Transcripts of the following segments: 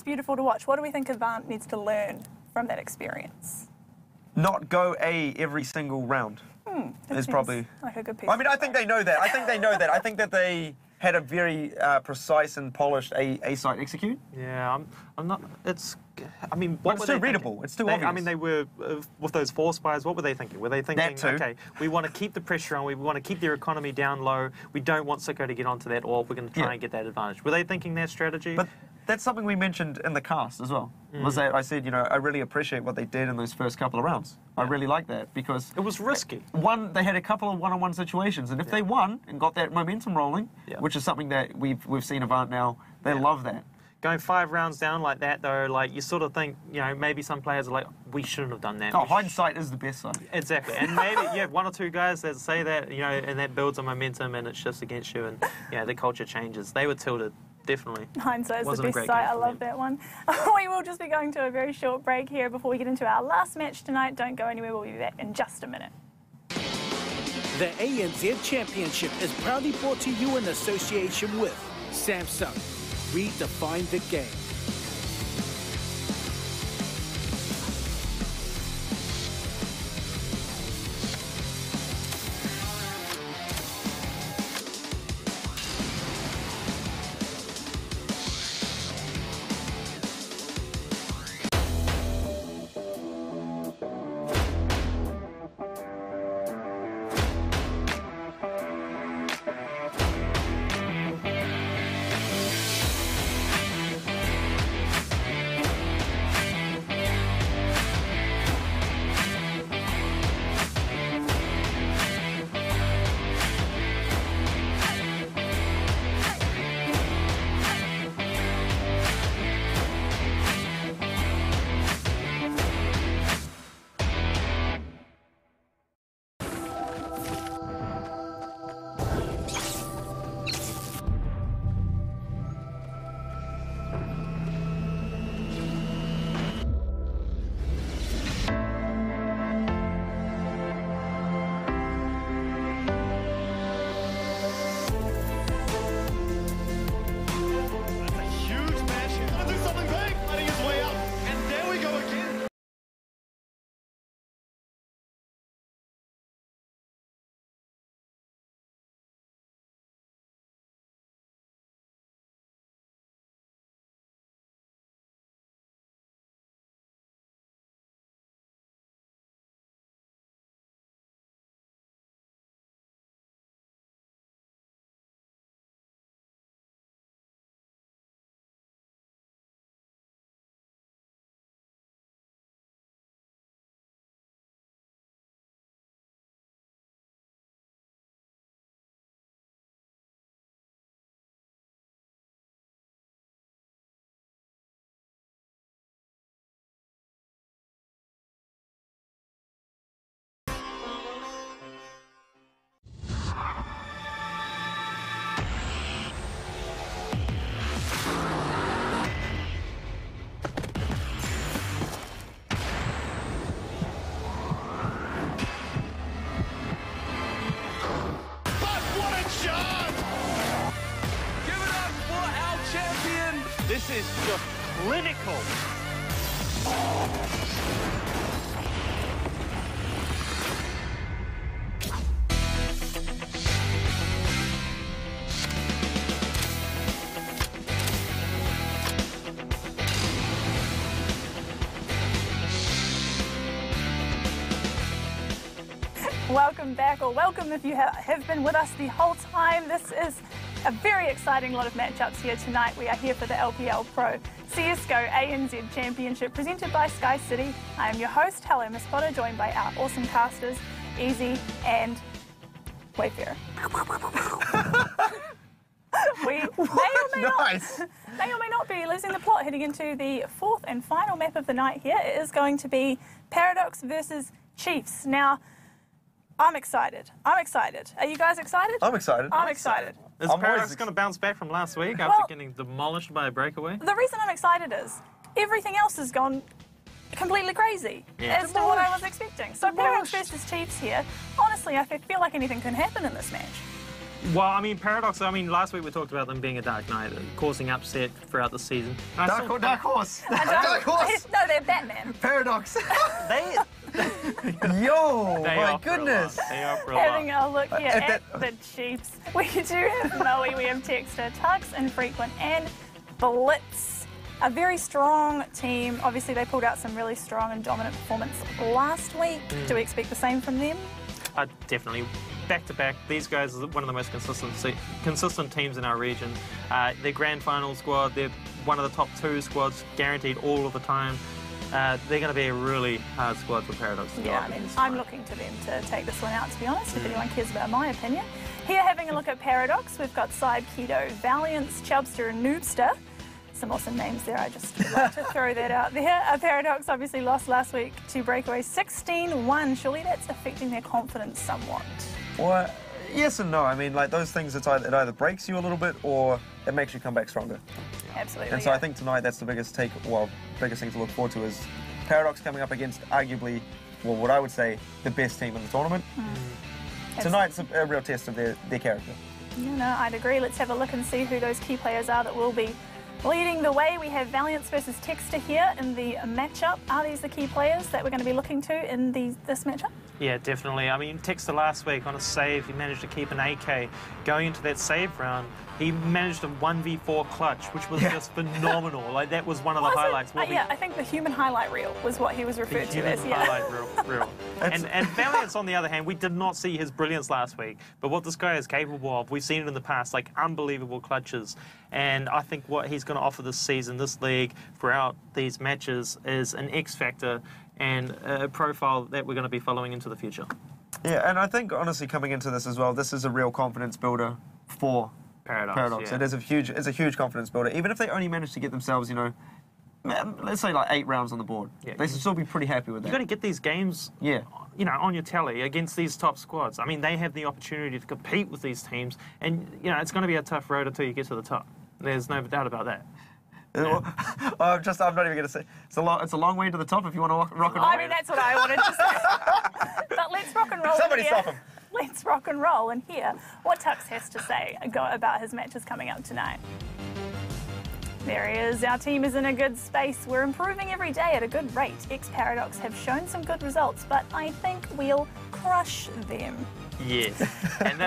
beautiful to watch. What do we think Avant needs to learn from that experience? Not go A every single round is probably like a good piece. I mean, I think they know that. I think that they had a very precise and polished A site execute. Yeah, I'm not. I mean, but it's too readable. It's too obvious. I mean, they were with those force buys. What were they thinking? Were they thinking, okay, we want to keep the pressure on. We want to keep their economy down low. We don't want Sicko to get onto that, or we're going to try and get that advantage. Were they thinking that strategy? But that's something we mentioned in the cast as well. Was that I said, I really appreciate what they did in those first couple of rounds. I really like that because it was risky. They had a couple of one-on-one situations, and if they won and got that momentum rolling, which is something that we've seen Avant now, they love that. Going 5 rounds down like that, though, like you sort of think, maybe some players are like, we shouldn't have done that. Oh, hindsight is the best side. Exactly, and maybe you have 1 or 2 guys that say that, and that builds a momentum and it shifts against you, and the culture changes. They were tilted. Definitely. Hindsight is the best side. I love that one. We will just be going to a very short break here before we get into our last match tonight. Don't go anywhere. We'll be back in just a minute. The ANZ Championship is proudly brought to you in association with Samsung. Redefine the game. This is just clinical. Welcome back, or welcome if you have been with us the whole time. This is a very exciting lot of matchups here tonight. We are here for the LPL Pro CSGO ANZ Championship presented by Sky City. I am your host, Hello Miss Potter, joined by our awesome casters, Easy and Wayfarer. We may or may not be losing the plot heading into the 4th and final map of the night here. It is going to be Paradox versus Chiefs. Now, I'm excited. Are you guys excited? I'm excited. I'm excited. Is Paradox going to bounce back from last week after getting demolished by a breakaway? The reason I'm excited is everything else has gone completely crazy as to what I was expecting. So Paradox versus Chiefs here. Honestly, I feel like anything can happen in this match. Well, I mean, Paradox, I mean, last week we talked about them being a Dark Knight, causing upset throughout the season. Dark Horse. Dark Horse. No, they're Batman. Paradox. They Yo, They my are for a goodness. lot. They are for a lot. Having a look here at the Chiefs. We do have Moe, we have Texter, Tux, Infrequent, and Blitz. A very strong team. Obviously, they pulled out some really strong and dominant performance last week. Do we expect the same from them? Definitely. Back-to-back, these guys are one of the most consistent teams in our region. Their grand final squad, they're one of the top 2 squads, guaranteed all of the time. They're going to be a really hard squad for Paradox to go up against. I'm looking to them to take this one out, to be honest, if anyone cares about my opinion. Here, having a look at Paradox, we've got Side Keto, Valiance, Chubster, and Noobster. Some awesome names there, I just like to throw that out there. Paradox obviously lost last week to Breakaway 16-1. Surely that's affecting their confidence somewhat. Well, yes and no. I mean, like those things, it either breaks you a little bit or it makes you come back stronger. Absolutely. And so I think tonight that's the biggest thing to look forward to is Paradox coming up against arguably, well, what I would say, the best team in the tournament. Tonight's a real test of their character. Yeah, no, I'd agree. Let's have a look and see who those key players are that will be leading the way. We have Valiance versus Texter here in the matchup. Are these the key players that we're going to be looking to in this matchup? Yeah, definitely. I mean, Texter last week on a save, he managed to keep an AK. Going into that save round, he managed a 1v4 clutch, which was just phenomenal. Like, that was one of the highlights. Yeah, I think the human highlight reel was what he was referred to as. Highlight reel. And Valiance, on the other hand, we did not see his brilliance last week. But what this guy is capable of, we've seen it in the past, like unbelievable clutches. And I think what he's going to offer this season, this league, throughout these matches, is an X factor and a profile that we're going to be following into the future. Yeah, and I think honestly coming into this as well, this is a real confidence builder for Paradox. Yeah. It's a huge confidence builder. Even if they only manage to get themselves, let's say like 8 rounds on the board, they should still be pretty happy with that. You've got to get these games, on your tally against these top squads. I mean, they have the opportunity to compete with these teams, and it's going to be a tough road until you get to the top. There's no doubt about that. I'm not even going to say it's a long way to the top if you want to rock and roll. I mean, that's what I wanted to say. But let's rock and roll. Somebody stop him. Let's rock and roll and hear what Tux has to say about his matches coming up tonight. There he is. Our team is in a good space. We're improving every day at a good rate. Ex-Paradox have shown some good results, but I think we'll crush them. Yes. And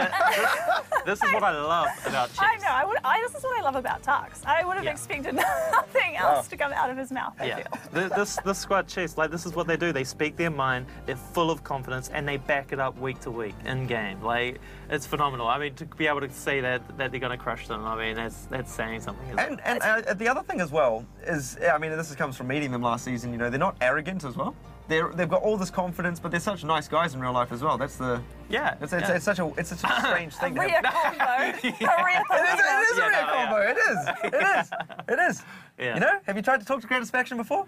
this is what I love about Chiefs. I know. This is what I love about Tux. I would have expected nothing else to come out of his mouth, I feel. This squad Chiefs, like, this is what they do. They speak their mind, they're full of confidence, and they back it up week to week in game. Like, it's phenomenal. I mean, to be able to say that they're going to crush them, I mean, that's saying something. And the other thing as well is, I mean, this comes from meeting them last season, they're not arrogant as well. They've got all this confidence, but they're such nice guys in real life as well. That's the It's such a strange thing. A real combo. A real combo. It is a real combo. It is. Yeah. Have you tried to talk to Gratisfaction before?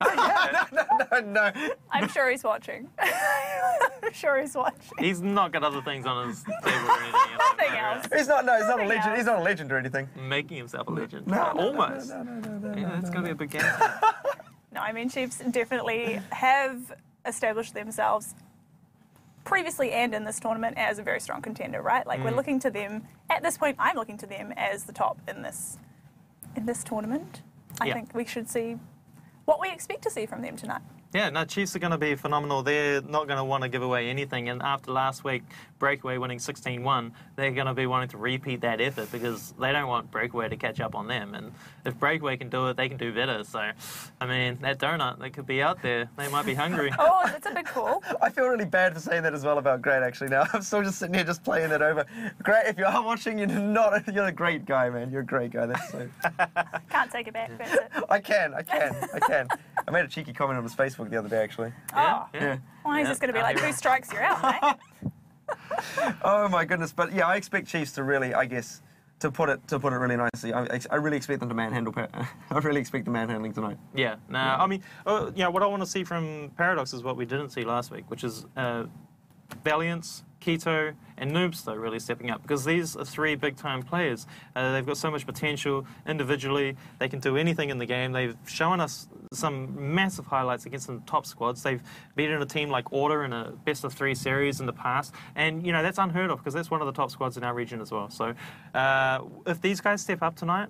No. I'm sure he's watching. I'm sure he's watching. He's not got other things on his table or anything. Nothing else. He's not a legend. He's not a legend or anything. Making himself a legend. Almost. No. That's going to be a big game. No, I mean, Chiefs definitely have established themselves previously and in this tournament as a very strong contender, right? Like, we're looking to them, at this point, I'm looking to them as the top in this tournament. I think we should see what we expect to see from them tonight. Yeah, no, Chiefs are going to be phenomenal. They're not going to want to give away anything. And after last week, Breakaway winning 16-1, they're going to be wanting to repeat that effort because they don't want Breakaway to catch up on them. And if Breakaway can do it, they can do better. So, I mean, that donut, they could be out there. They might be hungry. Oh, that's a big call. I feel really bad for saying that as well about Great, actually, now. I'm still just sitting here just playing that over. Great, if you are watching, you're a great guy, man. You're a great guy. That's so... Can't take it back, that's it. I can. I made a cheeky comment on his Facebook the other day, actually. Yeah. Why is this going to be like 2 strikes, you're out, mate? Oh my goodness! But yeah, I expect Chiefs to really, I guess, to put it really nicely. I really expect them to manhandle. I really expect the manhandling tonight. Yeah. No. I mean, what I want to see from Paradox is what we didn't see last week, which is Valiance, Keto and Noobster really stepping up, because these are 3 big-time players. They've got so much potential individually. They can do anything in the game. They've shown us some massive highlights against some top squads. They've beaten a team like Order in a best-of-3 series in the past, and that's unheard of, because that's one of the top squads in our region as well. So if these guys step up tonight,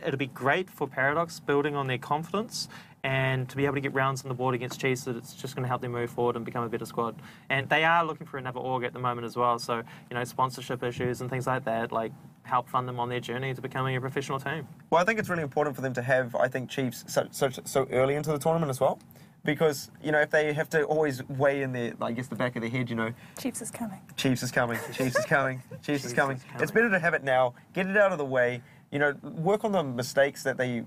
it'll be great for Paradox, building on their confidence, and to be able to get rounds on the board against Chiefs, that it's just going to help them move forward and become a better squad. And they are looking for another org at the moment as well, so sponsorship issues and things like that, help fund them on their journey to becoming a professional team. Well, I think it's really important for them to have, Chiefs so early into the tournament as well, because if they have to always weigh in their, the back of their head, Chiefs is coming. Chiefs is coming. Chiefs is coming. Chiefs is coming. It's better to have it now, get it out of the way, work on the mistakes that they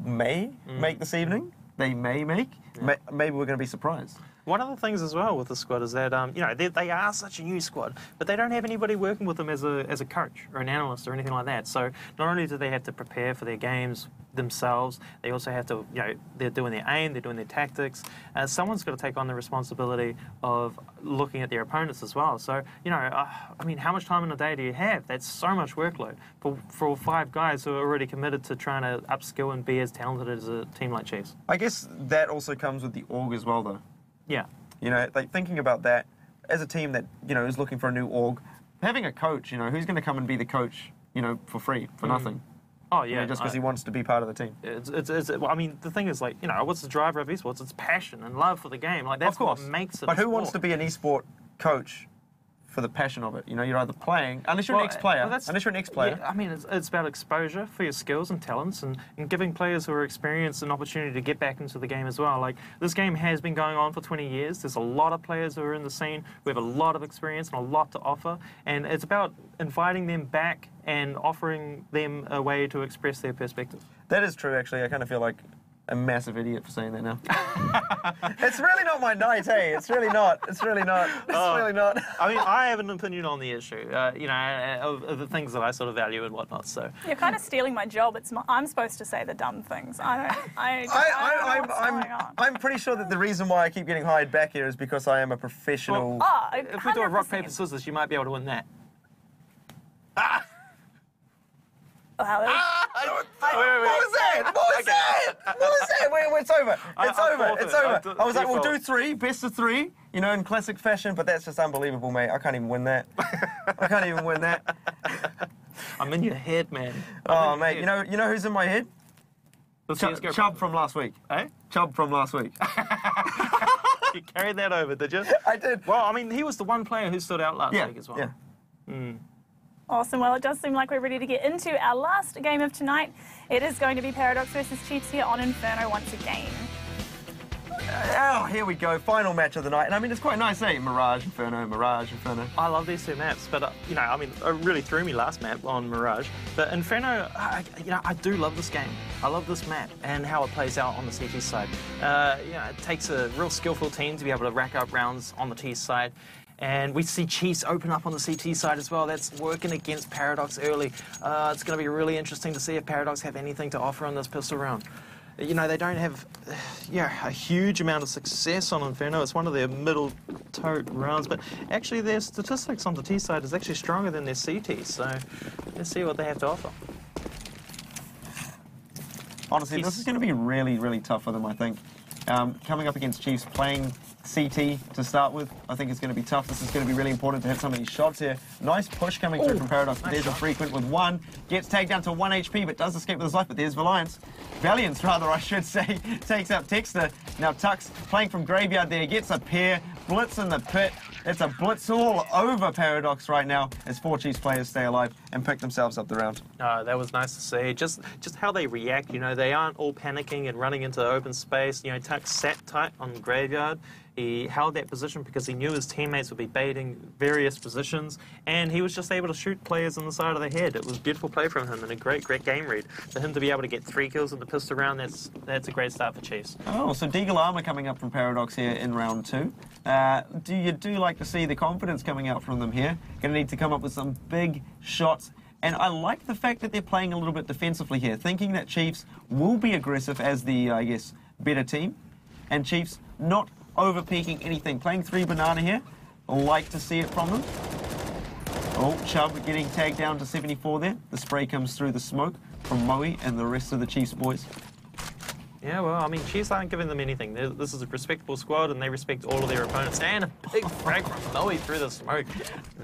may make this evening. They may make. Yeah. Maybe we're going to be surprised. One of the things as well with the squad is that they are such a new squad, but they don't have anybody working with them as a coach or an analyst or anything like that. So not only do they have to prepare for their games themselves, they also have to, they're doing their aim, they're doing their tactics. Someone's got to take on the responsibility of looking at their opponents as well. So, how much time in a day do you have? That's so much workload for 5 guys who are already committed to trying to upskill and be as talented as a team like Chiefs. I guess that also comes with the org as well, though. Yeah. Thinking about that, as a team that, is looking for a new org, having a coach, who's going to come and be the coach, for free, for nothing? Oh, yeah. Just because he wants to be part of the team. The thing is, what's the driver of esports? It's passion and love for the game. That's what makes it. But who wants to be an esport coach for the passion of it? You're either playing, unless you're an ex-player. Yeah, it's about exposure for your skills and talents, and giving players who are experienced an opportunity to get back into the game as well. This game has been going on for 20 years. There's a lot of players who are in the scene. We have a lot of experience and a lot to offer, and it's about inviting them back and offering them a way to express their perspective. That is true, actually. I kind of feel like a massive idiot for saying that now. It's really not my night, hey? It's really not. It's really not. Really not. I have an opinion on the issue, of the things that I sort of value and whatnot. So you're kind of stealing my job. I'm supposed to say the dumb things. I'm pretty sure that the reason why I keep getting hired back here is because I am a professional. If we do a rock, paper, scissors, you might be able to win that. Wow, what was that? It's over. It's over. I was like, we'll do 3, best of 3, in classic fashion, but that's just unbelievable, mate. I can't even win that. I'm in your head, man. Mate, you know who's in my head? Chubb from last week. Eh? Chubb from last week. You carried that over, did you? I did. Well, he was the one player who stood out last week as well. Yeah. Awesome. Well, it does seem like we're ready to get into our last game of tonight. It is going to be Paradox versus Chiefs here on Inferno once again. Here we go. Final match of the night. And it's quite nice, eh? Mirage, Inferno, Mirage, Inferno. I love these 2 maps, but, it really threw me last map on Mirage. But Inferno, I do love this game. I love this map and how it plays out on the CT side. It takes a real skillful team to be able to rack up rounds on the T side. And we see Chiefs open up on the CT side as well. That's working against Paradox early. It's going to be really interesting to see if Paradox have anything to offer on this pistol round. They don't have a huge amount of success on Inferno. It's one of their middle-tote rounds, but actually their statistics on the T side is actually stronger than their CT, so let's see what they have to offer. Honestly, this is going to be really, really tough for them, I think. Coming up against Chiefs, playing CT to start with, I think it's going to be tough. This is going to be really important to hit some of these shots here. Nice push coming through from Paradox, but there's a frequent with 1. Gets tagged down to 1 HP, but does escape with his life, but there's Valiance. Valiance, rather, I should say, takes out Texter. Now Tux playing from Graveyard there, gets a pair, blitz in the pit. It's a blitz all over Paradox right now as 4 Chiefs players stay alive and pick themselves up the round. That was nice to see. Just how they react, they aren't all panicking and running into open space. Tux sat tight on Graveyard. He held that position because he knew his teammates would be baiting various positions, and he was just able to shoot players on the side of the head. It was beautiful play from him and a great game read. For him to be able to get 3 kills in the pistol round, that's a great start for Chiefs. Oh, so Deagle Armor coming up from Paradox here in round 2. Do you like to see the confidence coming out from them here? Going to need to come up with some big shots. And I like the fact that they're playing a little bit defensively here, thinking that Chiefs will be aggressive as the, better team, and Chiefs not over-peaking anything. Playing 3 banana here, like to see it from them. Oh, Chubb getting tagged down to 74 there. The spray comes through the smoke from Moe and the rest of the Chiefs boys. Yeah, well, I mean, Chiefs aren't giving them anything. This is a respectable squad, and they respect all of their opponents. And a big frag from Moe through the smoke.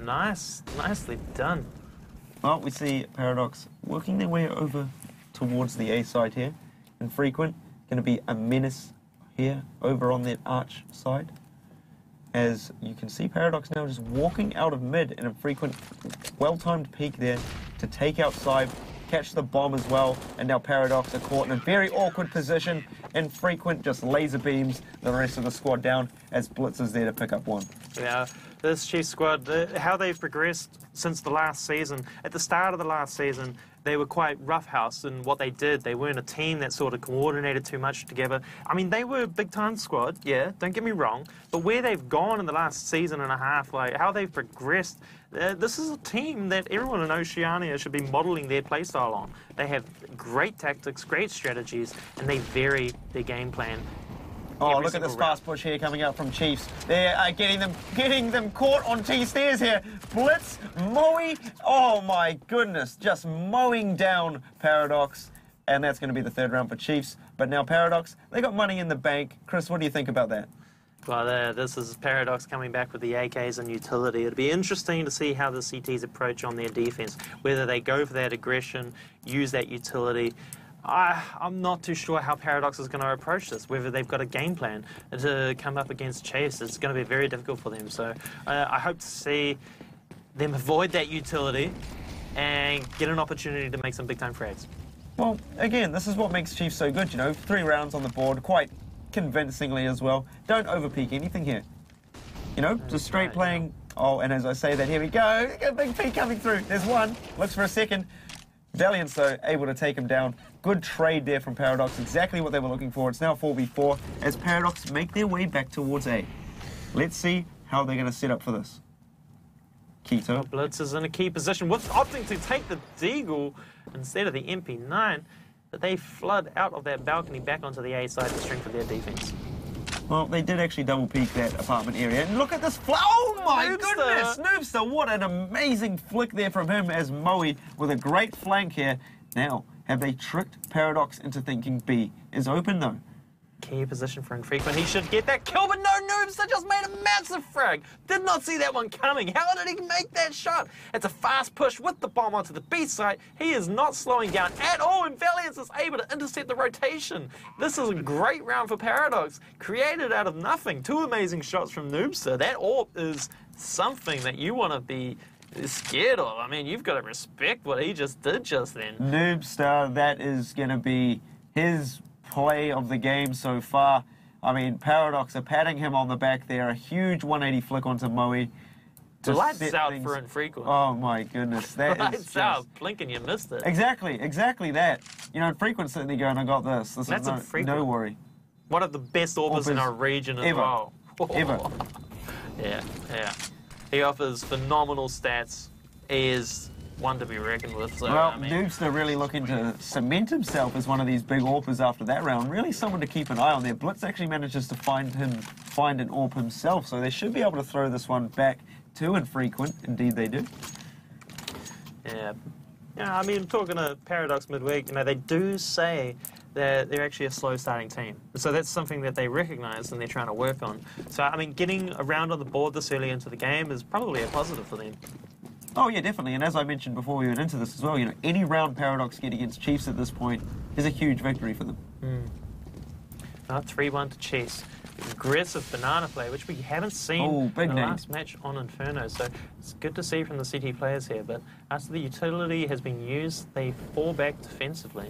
Nicely done. Well, we see Paradox working their way over towards the A side here. Infrequent, going to be a menace here over on that arch side. As you can see Paradox now just walking out of mid, and Infrequent, well-timed peek there to take out side, catch the bomb as well, and now Paradox are caught in a very awkward position. Infrequent just laser beams the rest of the squad down as Blitz is there to pick up one. Yeah, this Chiefs squad, how they've progressed since the last season. At the start of the last season, they were quite roughhouse in what they did. They weren't a team that sort of coordinated too much together. I mean, they were a big-time squad, yeah, don't get me wrong, but where they've gone in the last season and a half, like how they've progressed, this is a team that everyone in Oceania should be modelling their playstyle on. They have great tactics, great strategies, and they vary their game plan. Oh, look at this fast push here coming out from Chiefs. They are getting them caught on T-stairs here. Blitz, Moe, oh my goodness, just mowing down Paradox. And that's going to be the third round for Chiefs. But now Paradox, they got money in the bank. Chris, what do you think about that? Well, this is Paradox coming back with the AKs and utility. It'll be interesting to see how the CTs approach on their defense, whether they go for that aggression, use that utility. I'm not too sure how Paradox is going to approach this, whether they've got a game plan to come up against Chase. It's going to be very difficult for them. So I hope to see them avoid that utility and get an opportunity to make some big-time frags. Well, again, this is what makes Chiefs so good, you know. 3 rounds on the board, quite convincingly as well. Don't overpeak anything here. You know, just straight playing. Oh, and as I say that, here we go. A big peak coming through. There's one. Looks for a second. Valiant, though, able to take him down. Good trade there from Paradox. Exactly what they were looking for. It's now 4v4 as Paradox make their way back towards A. Let's see how they're going to set up for this. Keto. Blitz is in a key position. What's opting to take the Deagle instead of the MP9, but they flood out of that balcony back onto the A side to strengthen their defense. Well, they did actually double peek that apartment area. And look at this oh my goodness! Noobster, what an amazing flick there from him as Moe with a great flank here. Now, have they tricked Paradox into thinking B is open though? Key position for Infrequent. He should get that kill, but no, Noobster just made a massive frag. Did not see that one coming. How did he make that shot? It's a fast push with the bomb onto the B site. He is not slowing down at all, and Valiant is able to intercept the rotation. This is a great round for Paradox. Created out of nothing. 2 amazing shots from Noobster. That AWP is something that you want to be scared of. I mean, you've got to respect what he just did just then. Noobster, that is going to be his play of the game so far. I mean, Paradox are patting him on the back there. A huge 180 flick onto Moe. Lights out for Infrequent. Oh my goodness, that Lights is out. Blink and you missed it. Exactly that. You know, Infrequent's sitting there going, I got this. That's no worry. One of the best AWPers in our region as well. Ever. Yeah. He offers phenomenal stats. He is one to be reckoned with. So, well, I mean, Noobster really looking to cement himself as one of these big AWPers after that round. Really someone to keep an eye on there. Blitz actually manages to find an AWP himself, so they should be able to throw this one back to Infrequent. Indeed they do. Yeah, I mean, talking to Paradox midweek, you know, they do say that they're actually a slow starting team. So that's something that they recognise and they're trying to work on. So, I mean, getting a round on the board this early into the game is probably a positive for them. Oh, yeah, definitely. And as I mentioned before we went into this as well, you know, any round Paradox get against Chiefs at this point is a huge victory for them. 3-1 to Chiefs. Aggressive banana play, which we haven't seen in the last match on Inferno. So it's good to see from the CT players here. But after the utility has been used, they fall back defensively.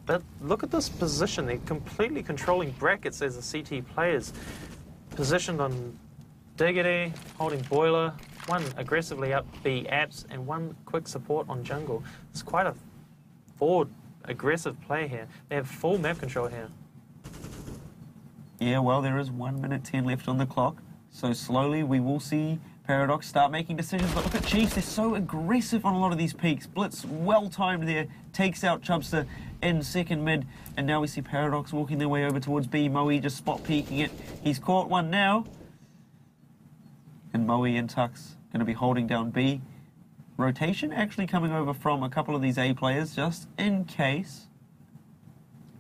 But look at this position. They're completely controlling brackets as the CT players. Positioned on Diggity, holding Boiler, one aggressively up B apps, and one quick support on jungle. It's quite a forward, aggressive play here. They have full map control here. Yeah, well, there is 1 minute 10 left on the clock. So slowly we will see Paradox start making decisions. But look at Chiefs, they're so aggressive on a lot of these peaks. Blitz, well-timed there, takes out Chubster in second mid. And now we see Paradox walking their way over towards B. Moe just spot peeking it. He's caught one now. And Moe and Tux going to be holding down B. Rotation actually coming over from a couple of these A players, just in case.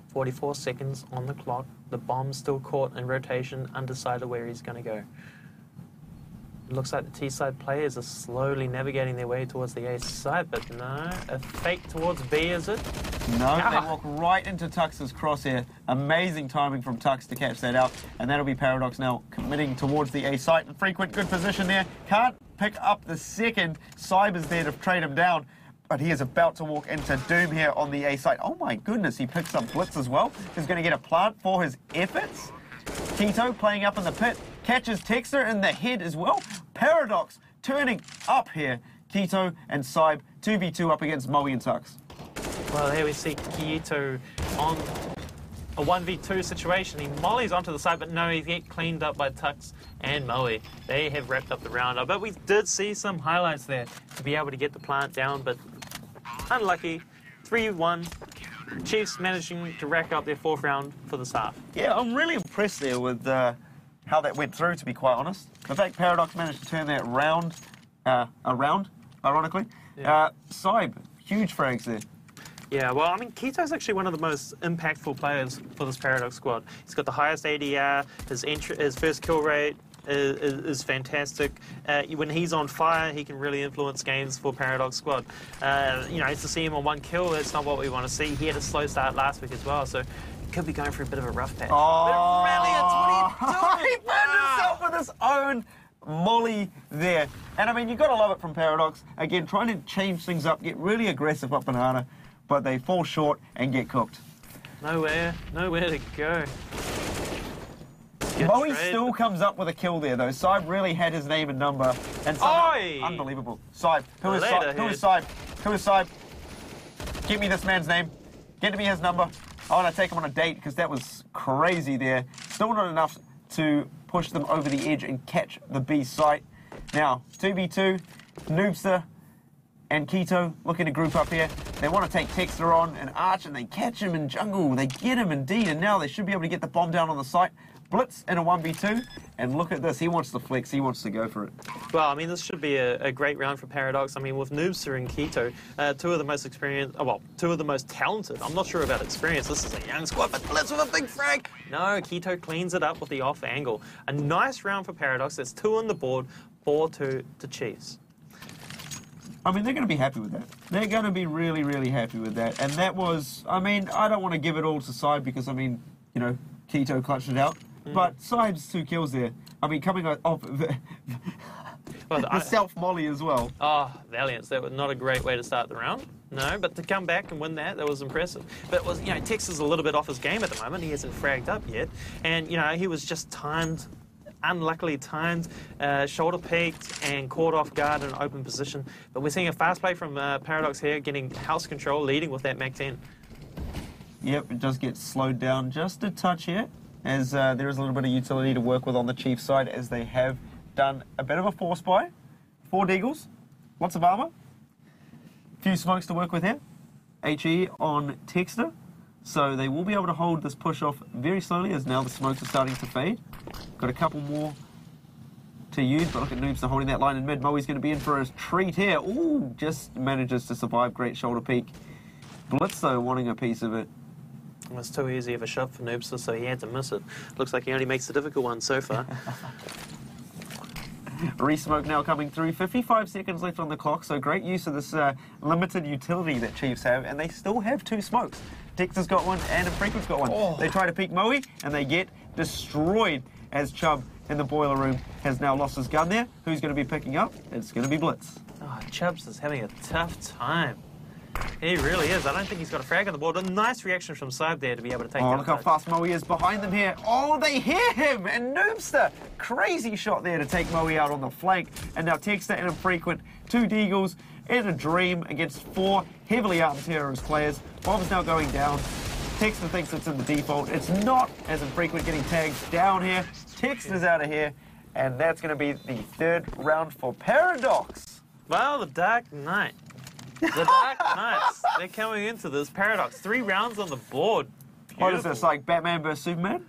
44 seconds on the clock. The bomb's still caught in rotation, undecided where he's going to go. It looks like the T-side players are slowly navigating their way towards the A side, but no, a fake towards B, is it? No, they walk right into Tux's crosshair. Amazing timing from Tux to catch that out, and that'll be Paradox now committing towards the A site. Frequent, good position there. Can't pick up the second. Cyber's there to trade him down, but he is about to walk into Doom here on the A site. Oh my goodness, he picks up Blitz as well. He's going to get a plant for his efforts. Tito playing up in the pit, catches Texter in the head as well. Paradox turning up here. Tito and Cybe 2v2 up against Moe and Tux. Well, here we see Tito on a 1v2 situation. He mollies onto the side, but no, he gets cleaned up by Tux and Moe. They have wrapped up the round. But we did see some highlights there to be able to get the plant down, but unlucky. 3-1. Chiefs managing to rack up their 4th round for this half. Yeah, I'm really impressed there with how that went through, to be quite honest. The fact Paradox managed to turn that around, ironically. Yeah. Cybe, huge frags there. Yeah, well, I mean, Kito's actually one of the most impactful players for this Paradox squad. He's got the highest ADR, his first kill rate is fantastic. When he's on fire, he can really influence games for Paradox squad. You know, to see him on 1 kill, that's not what we want to see. He had a slow start last week as well, so he could be going for a bit of a rough patch. Oh, But Valiant, what are you doing? he found himself with his own molly there. And I mean, you've got to love it from Paradox. Again, trying to change things up, get really aggressive up Banana, but they fall short and get cooked. Nowhere to go. Moe still comes up with a kill there, though. Cybe really had his name and number. And unbelievable. Cybe. Who is Cybe? Who is Cybe? Who is Cybe? Give me this man's name. Get me his number. I want to take him on a date because that was crazy there. Still not enough to push them over the edge and catch the B site. Now, 2v2, Noobster and Keto looking to group up here. They want to take Texter on and Arch, and they catch him in jungle. They get him indeed, and now they should be able to get the bomb down on the site. Blitz in a 1v2, and look at this. He wants to flex. He wants to go for it. Well, I mean, this should be a great round for Paradox. I mean, with Noobster and Keto, 2 of the most experienced, well, 2 of the most talented. I'm not sure about experience. This is a young squad, but Blitz with a big frag. No, Keto cleans it up with the off angle. A nice round for Paradox. There's 2 on the board, 4-2 to Chiefs. I mean, they're going to be happy with that. They're going to be really, really happy with that. And that was, I mean, I don't want to give it all to Cybe because, I mean, you know, Keto clutched it out. But Cybe's 2 kills there. I mean, coming off the self-molly as well. Oh, Valiants. That was not a great way to start the round. No, but to come back and win that was impressive. But, it was, you know, Tex is a little bit off his game at the moment. He hasn't fragged up yet. And, you know, he was just timed, unluckily timed, shoulder peaked and caught off guard in an open position. But we're seeing a fast play from Paradox here, getting house control, leading with that Mac 10. Yep, it does get slowed down just a touch here, as there is a little bit of utility to work with on the Chiefs side, as they have done a bit of a force buy. 4 Deagles, lots of armor, few smokes to work with here. HE on Texter, so they will be able to hold this push off very slowly, as now the smokes are starting to fade. Got a couple more to use, but look at Noobster holding that line in mid. Moe's going to be in for a treat here. Ooh, just manages to survive. Great shoulder peek. Blitz, though, wanting a piece of it. It was too easy of a shot for Noobster, so he had to miss it. Looks like he only makes the difficult one so far. Re-smoke now coming through. 55 seconds left on the clock, so great use of this limited utility that Chiefs have, and they still have 2 smokes. Texter's got one and Frequent's got one. Oh. They try to peek Moe, and they get destroyed as Chubb in the boiler room has now lost his gun there. Who's going to be picking up? It's going to be Blitz. Oh, Chubbs is having a tough time. He really is. I don't think he's got a frag on the board. A nice reaction from Cybe there to be able to take down. Oh, look how fast Moe is behind them here. Oh, they hear him! And Noobster, crazy shot there to take Moe out on the flank. And now Texter and Infrequent, 2 Deagles in a dream against 4 heavily armed terrorist players. Bomb's now going down. Texter thinks it's in the default. It's not, as Infrequent getting tagged down here. Texter's out of here. And that's going to be the 3rd round for Paradox. Well, the Dark Knight. The Dark Knights, they're coming into this. Paradox, 3 rounds on the board. Beautiful. What is this, like Batman versus Superman?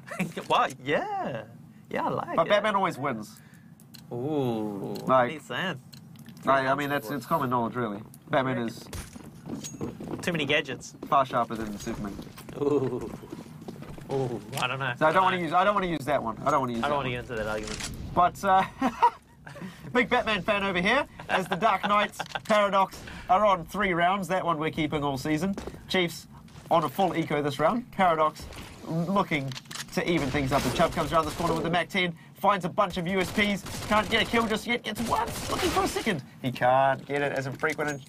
What? Yeah. Yeah, I like it. But Batman always wins. Ooh, Like, what are you saying? I mean, it's common knowledge, really. Batman is Too many gadgets. far sharper than Superman. Ooh. Ooh, I don't know. So I don't want to use that one. I don't want to get into that argument. But big Batman fan over here, as the Dark Knights Paradox are on 3 rounds. That one we're keeping all season. Chiefs on a full eco this round. Paradox looking to even things up. The Chubb comes around this corner with the Mac 10, finds a bunch of USPs, can't get a kill just yet, gets one, looking for a second. He can't get it as Infrequent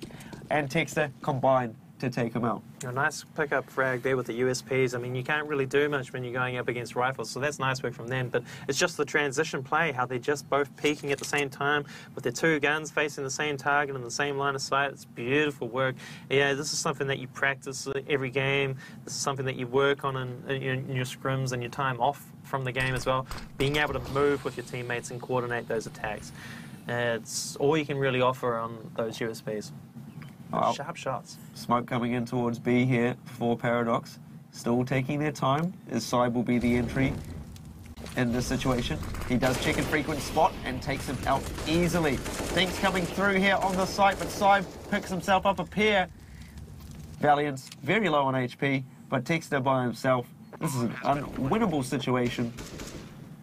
and Texter combine to take him out. A nice pickup frag there with the USPs. I mean, you can't really do much when you're going up against rifles, so that's nice work from them. But it's just the transition play, how they're just both peaking at the same time with their 2 guns facing the same target and the same line of sight. It's beautiful work. Yeah, this is something that you practice every game. This is something that you work on in your scrims and your time off from the game as well. Being able to move with your teammates and coordinate those attacks. It's all you can really offer on those USPs. Well, Sharp shots. Smoke coming in towards B here for Paradox. Still taking their time, as Sybe will be the entry in this situation. He does check Infrequent spot and takes him out easily. Things coming through here on the site, but Sybe picks himself up a pair. Valiant's very low on HP, but Texter by himself. This is an unwinnable situation,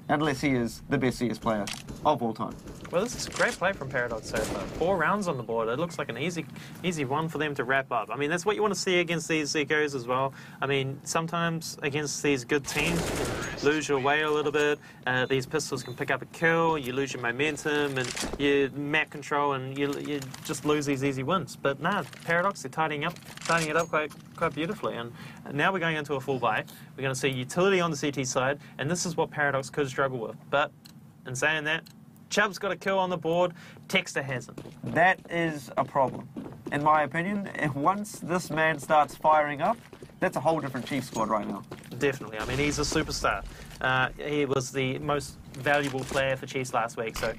unless he is the best CS player of all time. Well, this is a great play from Paradox so far. 4 rounds on the board. It looks like an easy one for them to wrap up. I mean, that's what you want to see against these Zekos as well. I mean, sometimes against these good teams, you can lose your way a little bit. These pistols can pick up a kill, you lose your momentum, and you map control, and you just lose these easy wins. But nah, Paradox, they're tidying it up quite beautifully. And now we're going into a full buy. We're going to see utility on the CT side, and this is what Paradox could struggle with. But in saying that, Chubb's got a kill on the board, Texter hasn't. That is a problem. In my opinion, once this man starts firing up, that's a whole different Chief squad right now. Definitely. I mean, he's a superstar. He was the most valuable player for Chiefs last week. So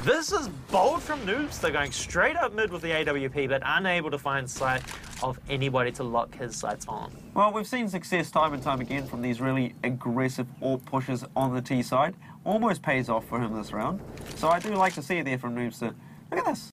this is bold from Noobs. They're going straight up mid with the AWP, but unable to find sight of anybody to lock his sights on. Well, we've seen success time and time again from these really aggressive AWP pushes on the T side. Almost pays off for him this round. So I do like to see it there from Noobster. Look at this.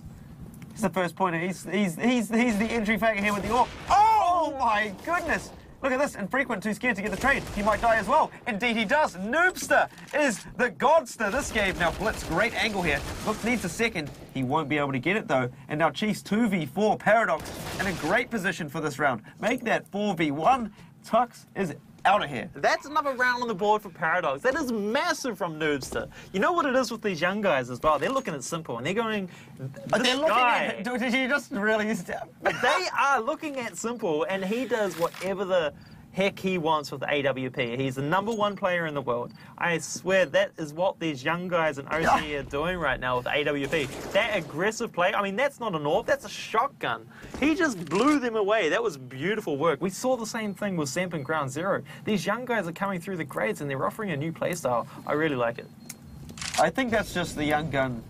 He's the first pointer. He's the entry factor here with the AWP. Oh my goodness! Look at this. Infrequent, too scared to get the trade. He might die as well. Indeed he does. Noobster is the godster this game. Now Blitz, great angle here. Look, needs a second. He won't be able to get it though. And now Chiefs 2v4. Paradox in a great position for this round. Make that 4v1. Tux is out of here. That's another round on the board for Paradox. That is massive from Noobster. You know what it is with these young guys as well? They're looking at Simple and they're going, They're looking at, did you just really... They are looking at Simple and he does whatever the heck he wants with the AWP. He's the #1 player in the world. I swear that is what these young guys in OC are doing right now with the AWP. That aggressive play, I mean, that's not an AWP, that's a shotgun. He just blew them away. That was beautiful work. We saw the same thing with Samp and Ground Zero. These young guys are coming through the grades and they're offering a new playstyle. I really like it. I think that's just the young gun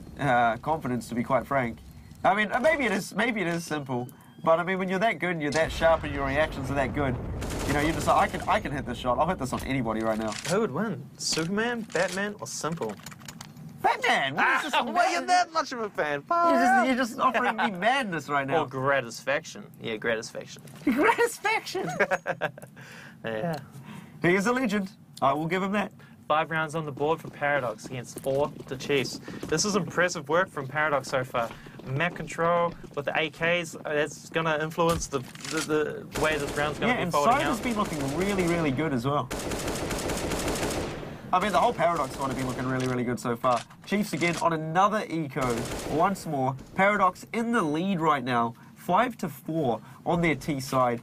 confidence, to be quite frank. I mean, maybe it is simple. But I mean, when you're that good and you're that sharp and your reactions are that good, you know, you just like, I can hit this shot. I'll hit this on anybody right now. Who would win? Superman, Batman, or Simple? Batman! Well, you're that much of a fan. You're just offering me madness right now. Or Gratisfaction. Yeah, Gratisfaction. Gratisfaction! Yeah. He is a legend. I will give him that. 5 rounds on the board for Paradox against 4 to Chiefs. This is impressive work from Paradox so far. Map control with the AKs, that's going to influence the way this round's going to be folding out. Yeah, and Sybe has been looking really, really good as well. I mean, the whole Paradox squad have been looking really, really good so far. Chiefs again on another eco once more. Paradox in the lead right now, 5-4 on their T side.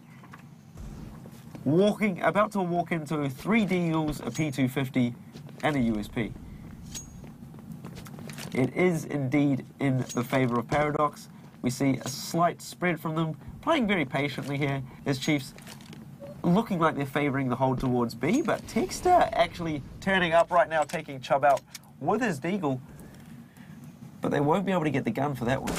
About to walk into 3 deals, a P250, and a USP. It is indeed in the favour of Paradox. We see a slight spread from them, playing very patiently here as Chiefs looking like they're favouring the hold towards B, but Texter actually turning up right now, taking Chubb out with his deagle, but they won't be able to get the gun for that one.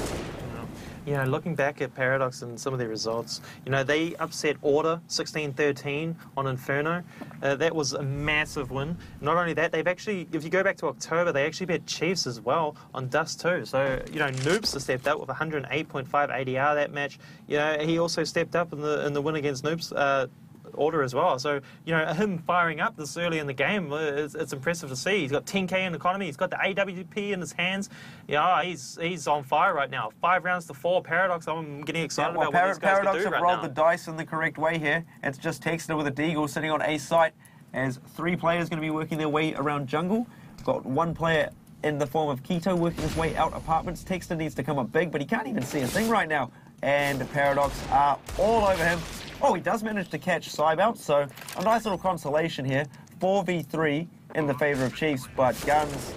You know, looking back at Paradox and some of their results, you know, they upset Order 16-13 on Inferno. That was a massive win. Not only that, they've actually, if you go back to October, they actually beat Chiefs as well on Dust 2. So, you know, Noobs has stepped up with 108.5 ADR that match. You know, he also stepped up in the win against Noobs. Order as well. So, you know, him firing up this early in the game, it's impressive to see. He's got 10k in economy. He's got the AWP in his hands. Yeah, he's on fire right now. 5 rounds to 4. Paradox, I'm getting excited about what these guys Paradox can do have right rolled now. the dice in the correct way here. It's just Texter with a Deagle sitting on A site as 3 players going to be working their way around jungle. We've got 1 player in the form of Keto working his way out apartments. Texter needs to come up big, but he can't even see a thing right now. And Paradox are all over him. Oh, he does manage to catch Cybe out, so a nice little consolation here. 4v3 in the favour of Chiefs, but guns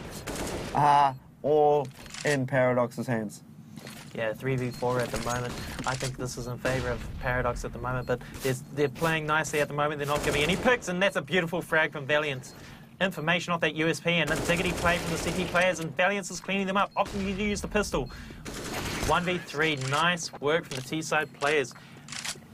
are all in Paradox's hands. Yeah, 3v4 at the moment. I think this is in favour of Paradox at the moment, but they're playing nicely at the moment. They're not giving any picks, and that's a beautiful frag from Valiant. Information off that USP and a diggity play from the CT players, and Valiant is cleaning them up. Often you use the pistol. 1v3, nice work from the T-side players.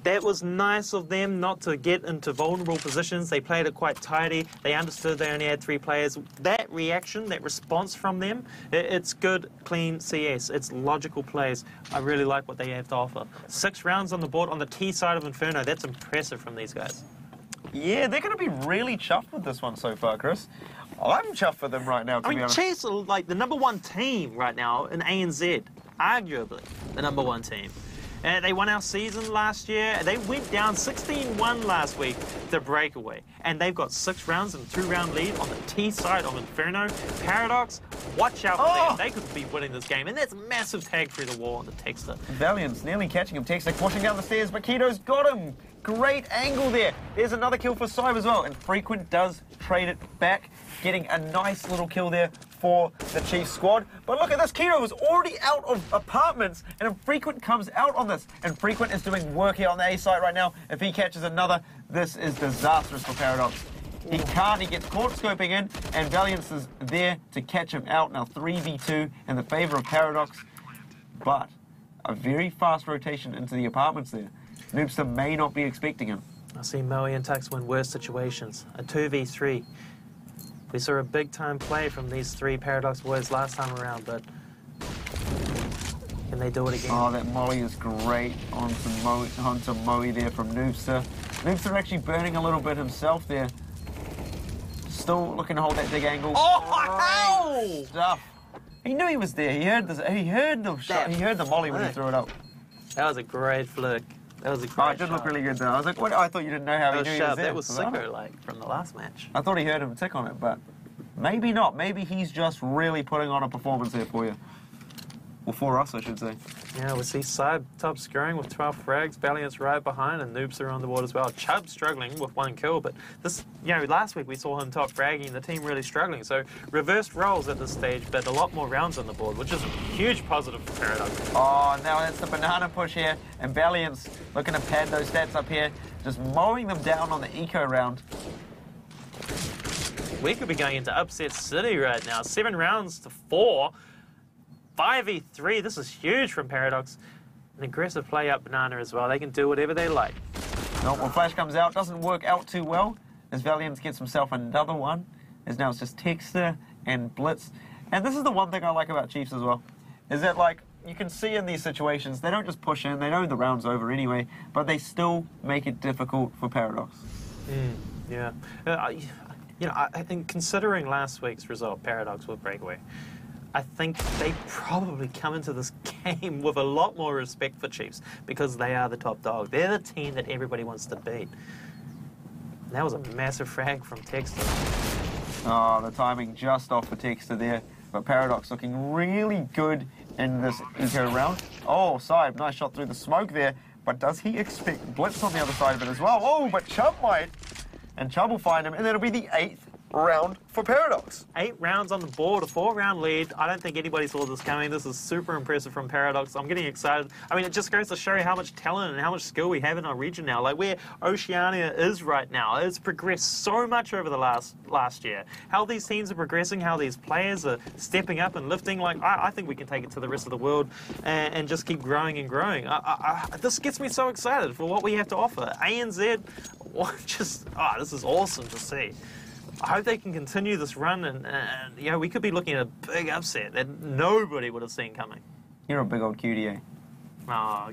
That was nice of them not to get into vulnerable positions. They played it quite tidy. They understood they only had 3 players. That reaction, that response from them, it's good, clean CS. It's logical plays. I really like what they have to offer. 6 rounds on the board on the T side of Inferno. That's impressive from these guys. Yeah, they're going to be really chuffed with this one so far, Chris. I'm chuffed for them right now, to be honest. Chiefs are like the #1 team right now in ANZ. Arguably the #1 team. They won our season last year. They went down 16-1 last week to Breakaway. And they've got 6 rounds and a 2-round lead on the T side of Inferno. Paradox, watch out for them. They could be winning this game. And that's a massive tag through the wall on the Texter. Valiant's nearly catching him. Texter pushing down the stairs, but Keto's got him. Great angle there. There's another kill for Cybe as well. And Frequent does trade it back, getting a nice little kill there for the Chiefs squad. But look at this. Keto was already out of apartments, and Frequent comes out on this. And Frequent is doing work here on the A site right now. If he catches another, this is disastrous for Paradox. He can't. He gets caught scoping in, and Valiant is there to catch him out. Now 3v2 in the favour of Paradox. But a very fast rotation into the apartments there. Noobster may not be expecting him. I see Moe and Tux win worse situations. A 2v3. We saw a big-time play from these 3 Paradox boys last time around, but can they do it again? Oh, that molly is great onto Moe there from Noobster. Noobster actually burning a little bit himself there. Still looking to hold that big angle. Oh, great stuff. He knew he was there. He heard the shot. He heard the molly when he threw it up. That was a great flick. That was a great shot. It did look really good though. I was like, what? I thought you didn't know how he knew he was there. That was Sicko, like, from the last match. I thought he heard him tick on it, but maybe not. Maybe he's just really putting on a performance here for you. Or for us, I should say. Yeah, we see Cybe top scoring with 12 frags, Valiant's right behind, and Noobs are on the board as well. Chubb struggling with 1 kill, but this, you know, last week we saw him top fragging, the team really struggling. So reversed roles at this stage, but a lot more rounds on the board, which is a huge positive for Paradox. Oh, now that's the banana push here, and Valiant's looking to pad those stats up here, just mowing them down on the eco round. We could be going into upset city right now. 7 rounds to 4. 5v3, this is huge from Paradox. An aggressive play up banana as well. They can do whatever they like. No, when Flash comes out, doesn't work out too well. As Valiant gets himself another one. As now it's just Texter and Blitz. And this is the one thing I like about Chiefs as well. Is that, like, you can see in these situations, they don't just push in, they know the round's over anyway, but they still make it difficult for Paradox. Yeah. You know, I think considering last week's result, Paradox with Breakaway, I think they probably come into this game with a lot more respect for Chiefs because they are the top dog. They're the team that everybody wants to beat. And that was a massive frag from Texter. Oh, the timing just off the Texter there. But Paradox looking really good in this eco round. Oh, Cybe, nice shot through the smoke there. But does he expect Blitz on the other side of it as well? Oh, but Chubb might. And Chubb will find him. And that'll be the 8th round for Paradox. 8 rounds on the board, a 4-round lead. I don't think anybody saw this coming. This is super impressive from Paradox. I'm getting excited. I mean, it just goes to show you how much talent and how much skill we have in our region now. Like where Oceania is right now, it's progressed so much over the last year. How these teams are progressing, how these players are stepping up and lifting. Like I think we can take it to the rest of the world and just keep growing and growing. This gets me so excited for what we have to offer. ANZ, this is awesome to see. I hope they can continue this run, and you know, we could be looking at a big upset that nobody would have seen coming. You're a big old cutie, eh? Oh,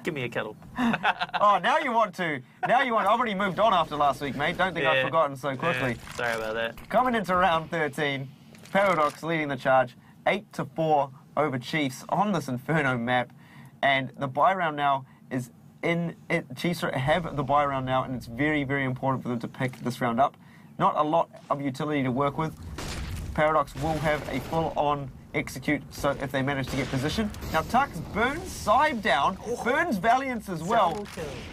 give me a kettle. Oh, now you want to. Now you want. I've already moved on after last week, mate. Don't think I've forgotten so quickly. Yeah, sorry about that. Coming into round 13, Paradox leading the charge, 8-4 over Chiefs on this Inferno map, and the bye round now is in it. Chiefs have the bye round now, and it's very, very important for them to pick this round up. Not a lot of utility to work with. Paradox will have a full-on execute, so if they manage to get position. Now Tux burns Side down, burns Valiance as well.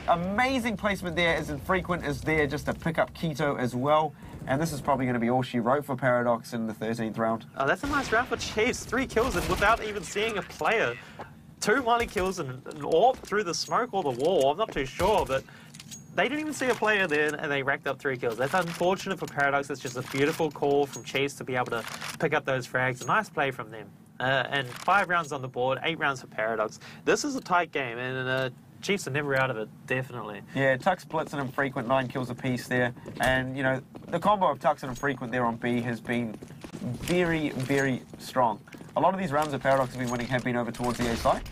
Amazing placement there, as Infrequent is there just to pick up Keto as well. And this is probably going to be all she wrote for Paradox in the 13th round. Oh, that's a nice round for Chiefs. 3 kills and without even seeing a player. 2 molly kills and an AWP through the smoke or the wall. I'm not too sure, but they didn't even see a player there, and they racked up 3 kills. That's unfortunate for Paradox. It's just a beautiful call from Chiefs to be able to pick up those frags. A nice play from them. And 5 rounds on the board, 8 rounds for Paradox. This is a tight game, and Chiefs are never out of it, definitely. Yeah, Tux, Blitz, and Infrequent, 9 kills apiece there. And, you know, the combo of Tux and Infrequent there on B has been very, very strong. A lot of these rounds that Paradox have been winning have been over towards the A side.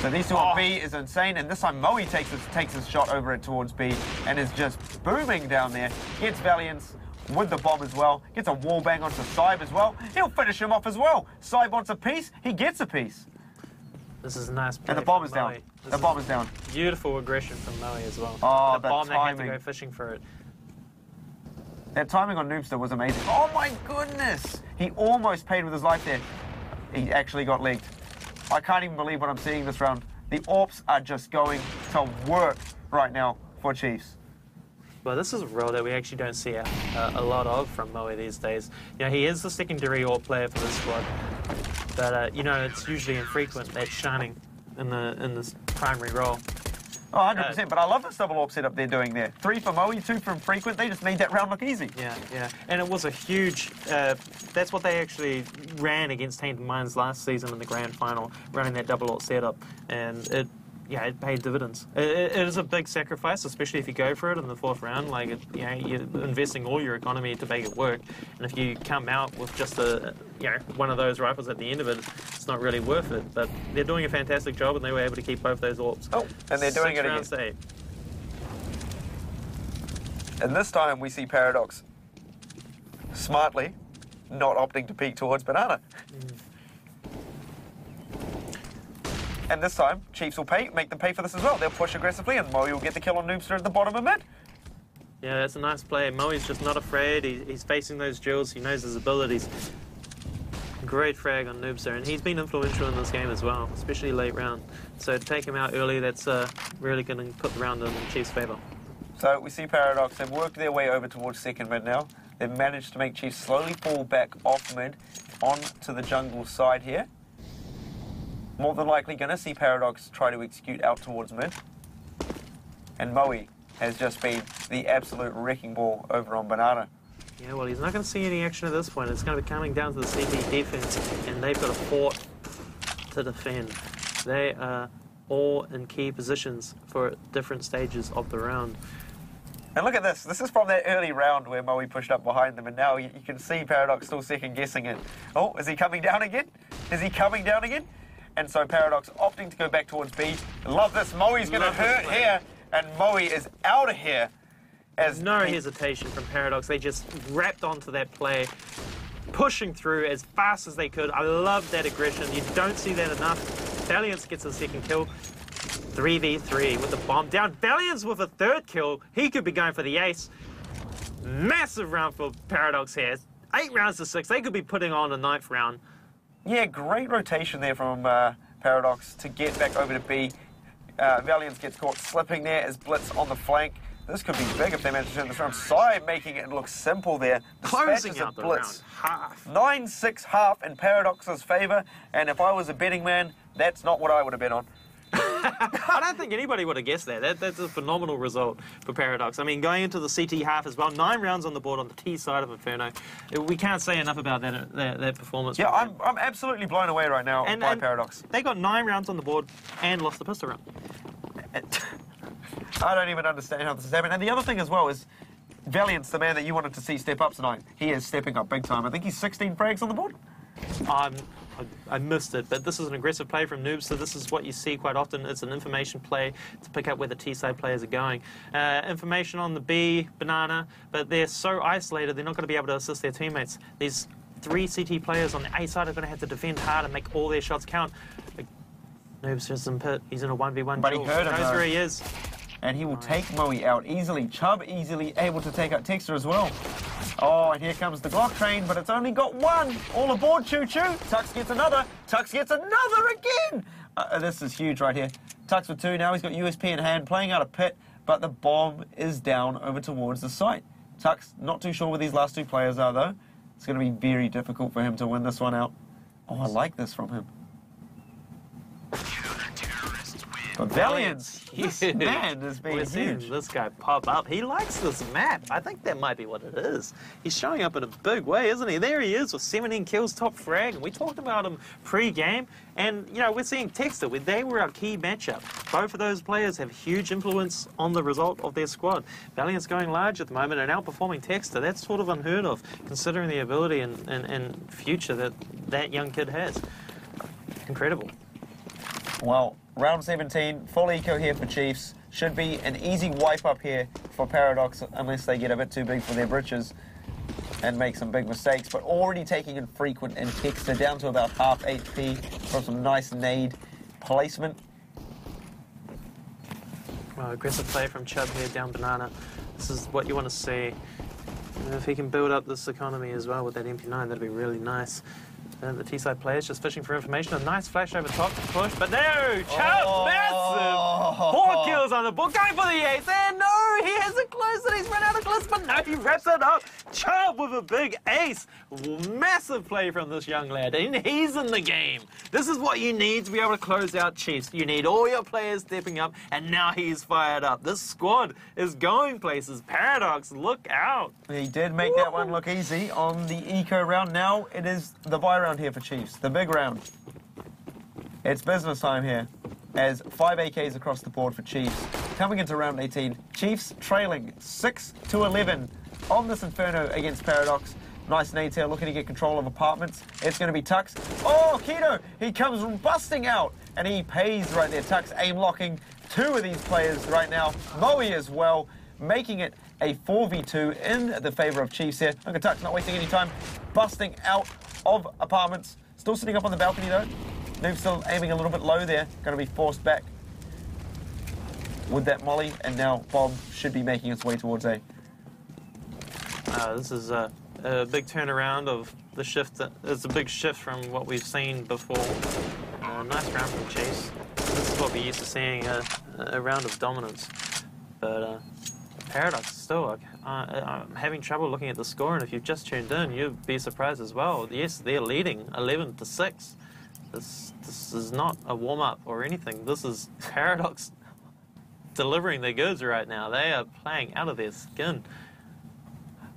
So these two on B is insane, and this time Moe takes his shot over it towards B and is just booming down there. Gets Valiance with the bomb as well. Gets a wall bang onto Saib as well. He'll finish him off as well. Saib wants a piece, he gets a piece. This is a nice play. And the bomb is down. The bomb is down. Beautiful aggression from Moe as well. Oh, the bomb timing. That had to go fishing for it. That timing on Noobster was amazing. Oh my goodness! He almost paid with his life there. He actually got legged. I can't even believe what I'm seeing this round. The AWPs are just going to work right now for Chiefs. Well, this is a role that we actually don't see a lot of from Moe these days. You know, he is the secondary AWP player for this squad, but you know, it's usually Infrequent that's shining in this primary role. Oh, 100%, but I love this double AWP setup they're doing there. 3 for Moe, 2 for Infrequent. They just made that round look easy. Yeah. And it was a huge... that's what they actually ran against Tainted Minds last season in the grand final, running that double AWP setup. And it paid dividends. It is a big sacrifice, especially if you go for it in the 4th round. Like, you're investing all your economy to make it work. And if you come out with just one of those rifles at the end of it, it's not really worth it. But they're doing a fantastic job, and they were able to keep both those AWPs. Oh, and they're doing it again. 6 rounds to 8. And this time we see Paradox smartly not opting to peek towards Banana. And this time, Chiefs will make them pay for this as well. They'll push aggressively, and Moe will get the kill on Noobster at the bottom of mid. Yeah, that's a nice play. Moe's just not afraid. He's facing those drills. He knows his abilities. Great frag on Noobster, and he's been influential in this game as well, especially late round. So to take him out early, that's really going to put the round in Chiefs' favour. So we see Paradox. They've worked their way over towards second mid now. They've managed to make Chiefs slowly fall back off mid onto the jungle side here. More than likely going to see Paradox try to execute out towards mid. And Moe has just been the absolute wrecking ball over on Banana. Yeah, well, he's not going to see any action at this point. It's going to be coming down to the CT defense, and they've got a fort to defend. They are all in key positions for different stages of the round. And look at this. This is from that early round where Moe pushed up behind them, and now you can see Paradox still second-guessing it. Oh, is he coming down again? Is he coming down again? And so Paradox opting to go back towards B. Love this. Moe's going to hurt here, and Moe is out of here. No hesitation from Paradox. They just wrapped onto that play, pushing through as fast as they could. I love that aggression. You don't see that enough. Valiance gets a second kill. 3v3 with the bomb down. Valiance with a 3rd kill. He could be going for the ace. Massive round for Paradox here. 8 rounds to 6. They could be putting on a 9th round. Yeah, great rotation there from Paradox to get back over to B. Valiance gets caught slipping there as Blitz on the flank. This could be big if they manage to turn this around. Sai making it look simple there. Closing out the round half. 9-6 half in Paradox's favour, and if I was a betting man, that's not what I would have bet on. I don't think anybody would have guessed that. That's a phenomenal result for Paradox. I mean, going into the CT half as well, 9 rounds on the board on the T side of Inferno. We can't say enough about that performance. Yeah, I'm absolutely blown away right now by Paradox. They got 9 rounds on the board and lost the pistol round. I don't even understand how this is happening. And the other thing as well is Valiant's the man that you wanted to see step up tonight. He is stepping up big time. I think he's 16 frags on the board. I missed it, but this is an aggressive play from Noobs, so this is what you see quite often. It's an information play to pick up where the T-side players are going. Information on the B, Banana, but they're so isolated, they're not going to be able to assist their teammates. These 3 CT players on the A side are going to have to defend hard and make all their shots count. Noobs just in pit. He's in a 1v1 But he heard him, knows where he is. And he will take Moe out easily. Chubb easily able to take out Texter as well. Oh, and here comes the Glock train, but it's only got 1. All aboard, choo-choo. Tux gets another. Tux gets another again. This is huge right here. Tux with 2 now. He's got USP in hand, playing out a pit, but the bomb is down over towards the site. Tux, not too sure where these last 2 players are, though. It's going to be very difficult for him to win this one out. Oh, I like this from him. But Valiant, this man has been huge. We're seeing this guy pop up. He likes this map. I think that might be what it is. He's showing up in a big way, isn't he? There he is with 17 kills, top frag. And we talked about him pre-game. And, you know, we're seeing Texter. They were our key matchup. Both of those players have huge influence on the result of their squad. Valiant's going large at the moment and outperforming Texter. That's sort of unheard of, considering the ability and future that young kid has. Incredible. Well, round 17, full eco here for Chiefs. Should be an easy wipe up here for Paradox unless they get a bit too big for their britches and make some big mistakes. But already taking in Frequent and Texter down to about half HP from some nice nade placement. Well, aggressive play from Chubb here down Banana. This is what you want to see. And if he can build up this economy as well with that MP9, that'd be really nice. The T-side players just fishing for information. A nice flash over top to push, but no! Chubb, massive! 4 kills on the board, going for the ace, and no! He hasn't closed it, he's run out of clips, but no, he wraps it up! Chubb with a big ace! Massive play from this young lad, and he's in the game! This is what you need to be able to close out Chiefs. You need all your players stepping up, and now he's fired up. This squad is going places. Paradox, look out! He did make that one look easy on the eco round. Now it is the Vi round here for Chiefs, the big round. It's business time here, as 5 AKs across the board for Chiefs. Coming into round 18, Chiefs trailing 6-11 on this Inferno against Paradox. Nice nades here, looking to get control of apartments. It's going to be Tux. Oh, Keto! He comes busting out, and he pays right there. Tux aim locking 2 of these players right now. Moe as well, making it a 4v2 in the favour of Chiefs here. Look at Tux, not wasting any time, busting out of apartments. Still sitting up on the balcony though. Noob still aiming a little bit low there. Going to be forced back with that molly, and now Bob should be making its way towards A. This is a big turnaround of the shift. It's a big shift from what we've seen before. Nice round from Chase. This is what we're used to seeing, a round of dominance. But Paradox still, I'm having trouble looking at the score, and if you've just tuned in, you'd be surprised as well. Yes, they're leading 11-6. This is not a warm-up or anything. This is Paradox delivering their goods right now. They are playing out of their skin.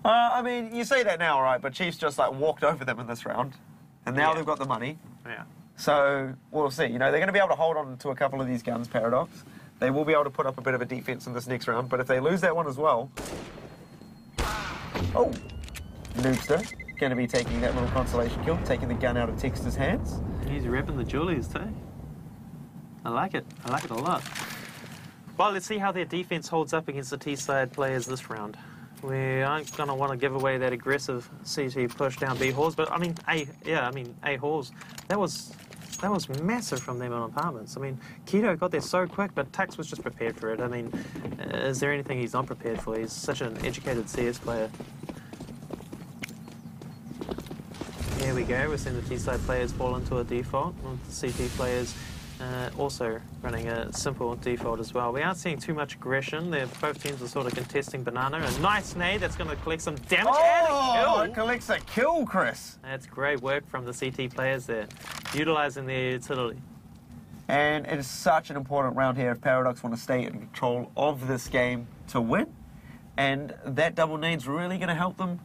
I mean, you say that now, right? But Chiefs just like walked over them in this round, and now they've got the money. Yeah. So we'll see. You know, they're going to be able to hold on to a couple of these guns, Paradox. They will be able to put up a bit of a defense in this next round, but if they lose that one as well... Oh! Noobster going to be taking that little consolation kill, taking the gun out of Texter's hands. He's repping the Julies too. I like it. I like it a lot. Well, let's see how their defense holds up against the T-side players this round. We aren't going to want to give away that aggressive CT push down B halls, but I mean, A halls. That was massive from them on apartments. I mean, Keto got there so quick, but Tux was just prepared for it. I mean, is there anything he's not prepared for? He's such an educated CS player. Here we go. We're seeing the T-side players fall into a default, with the CT players Also running a simple default as well. We aren't seeing too much aggression. Both teams are sort of contesting banana. A nice nade that's going to collect some damage and a kill. It collects a kill, Chris. That's great work from the CT players there, utilising their utility. And it is such an important round here if Paradox want to stay in control of this game to win. And that double nade's really going to help them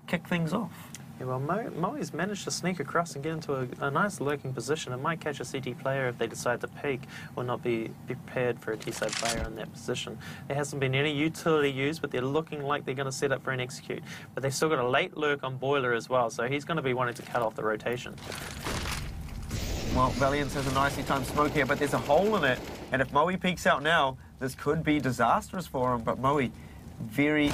kick things off. Yeah, well, Moe's managed to sneak across and get into a nice lurking position. It might catch a CT player if they decide to peek or not be prepared for a T-side player in that position. There hasn't been any utility used, but they're looking like they're going to set up for an execute. But they've still got a late lurk on Boiler as well, so he's going to be wanting to cut off the rotation. Well, Valiance has a nicely timed smoke here, but there's a hole in it. And if Moe peeks out now, this could be disastrous for him. But Moe,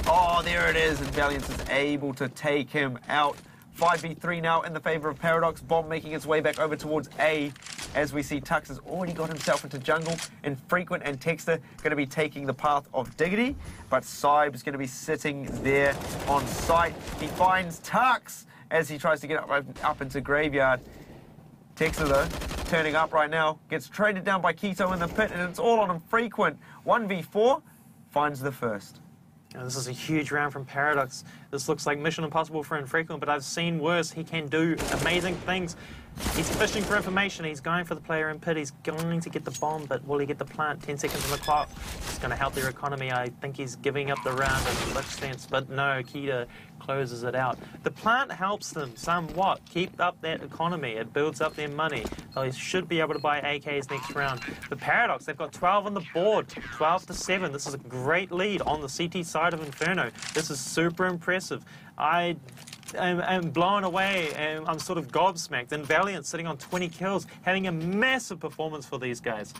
oh, there it is. And Valiance is able to take him out. 5v3 now in the favour of Paradox. Bomb making its way back over towards A. As we see, Tux has already got himself into jungle. Infrequent and Texter going to be taking the path of Diggity. But Sybe's going to be sitting there on site. He finds Tux as he tries to get up into Graveyard. Texter, though, turning up right now, gets traded down by Keto in the pit, and it's all on Infrequent. 1v4, finds the first. Now, this is a huge round from Paradox. This looks like Mission Impossible for Infrequent, but I've seen worse. He can do amazing things. He's fishing for information. He's going for the player in pit. He's going to get the bomb, but will he get the plant? 10 seconds on the clock. It's going to help their economy. I think he's giving up the round in such sense, but no, Keto closes it out. The plant helps them somewhat. Keep up that economy. It builds up their money. They should be able to buy AKs next round. The Paradox, they've got 12 on the board. 12-7. This is a great lead on the CT side of Inferno. This is super impressive. I'm blown away and I'm sort of gobsmacked. And Valiant sitting on 20 kills, having a massive performance for these guys.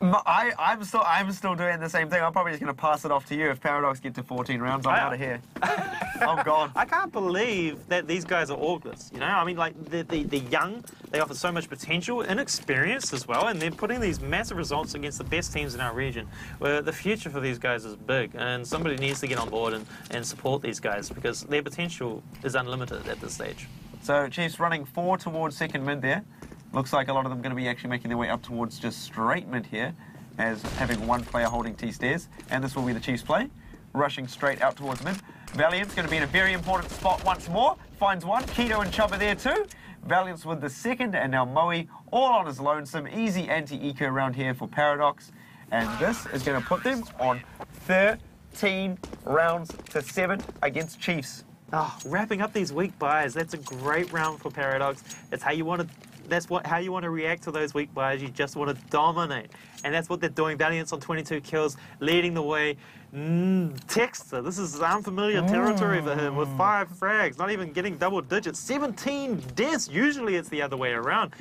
I'm still doing the same thing. I'm probably just going to pass it off to you. If Paradox get to 14 rounds, I'm out of here. I'm gone. I can't believe that these guys are August, you know? I mean, like, they're young, they offer so much potential, inexperienced as well, and they're putting these massive results against the best teams in our region. Where the future for these guys is big, and somebody needs to get on board and support these guys because their potential is unlimited at this stage. So Chiefs running 4 towards second mid there. Looks like a lot of them going to be actually making their way up towards just straight mid here, as having one player holding T-stairs, and this will be the Chiefs' play, rushing straight out towards mid. Valiant's going to be in a very important spot once more, finds one, Keto and Chubb are there too. Valiant's with the second, and now Moe all on his lonesome. Easy anti-eco round here for Paradox, and this is going to put them on 13 rounds to 7 against Chiefs. Oh, wrapping up these weak buys, that's a great round for Paradox. That's how you want to how you want to react to those weak buys. You just want to dominate. And that's what they're doing. Valiant's on 22 kills, leading the way. Texter, this is unfamiliar territory for him with 5 frags, not even getting double digits. 17 deaths. Usually it's the other way around.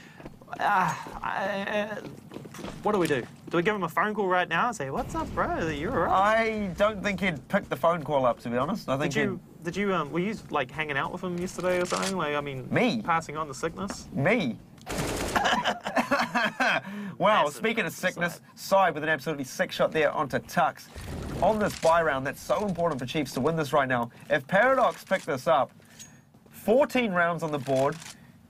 What do we do? Do we give him a phone call right now and say, "What's up, bro? You're all right?" I don't think he'd pick the phone call up, to be honest. I think were you like hanging out with him yesterday or something? Like, I mean, me passing on the sickness? Me? Well, speaking of sickness, Sybe with an absolutely sick shot there onto Tux. On this buy round, that's so important for Chiefs to win this right now. If Paradox pick this up, 14 rounds on the board,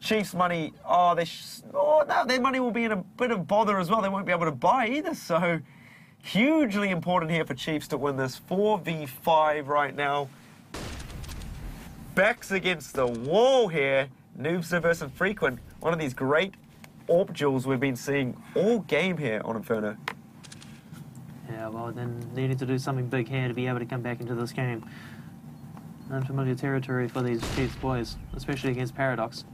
Chiefs' money, their money will be in a bit of bother as well. They won't be able to buy either, so hugely important here for Chiefs to win this. 4v5 right now. Backs against the wall here. Noobster versus Frequent. One of these great AWP duels we've been seeing all game here on Inferno. Yeah, well, then needing to do something big here to be able to come back into this game. Unfamiliar territory for these Chiefs boys, especially against Paradox.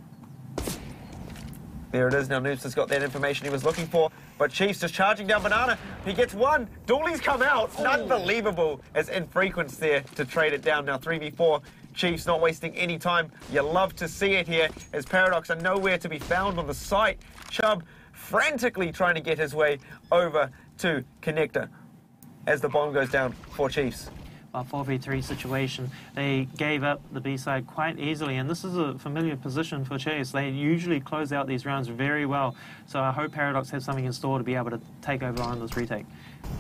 There it is. Now Noobster's got that information he was looking for, but Chiefs just charging down Banana. He gets one. Dooley's come out. Unbelievable as Infrequent's there to trade it down. Now 3v4. Chiefs not wasting any time. You love to see it here as Paradox are nowhere to be found on the site. Chubb frantically trying to get his way over to Connector as the bomb goes down for Chiefs. A 4v3 situation. They gave up the B-side quite easily, and this is a familiar position for Chase. They usually close out these rounds very well, so I hope Paradox have something in store to be able to take over on this retake.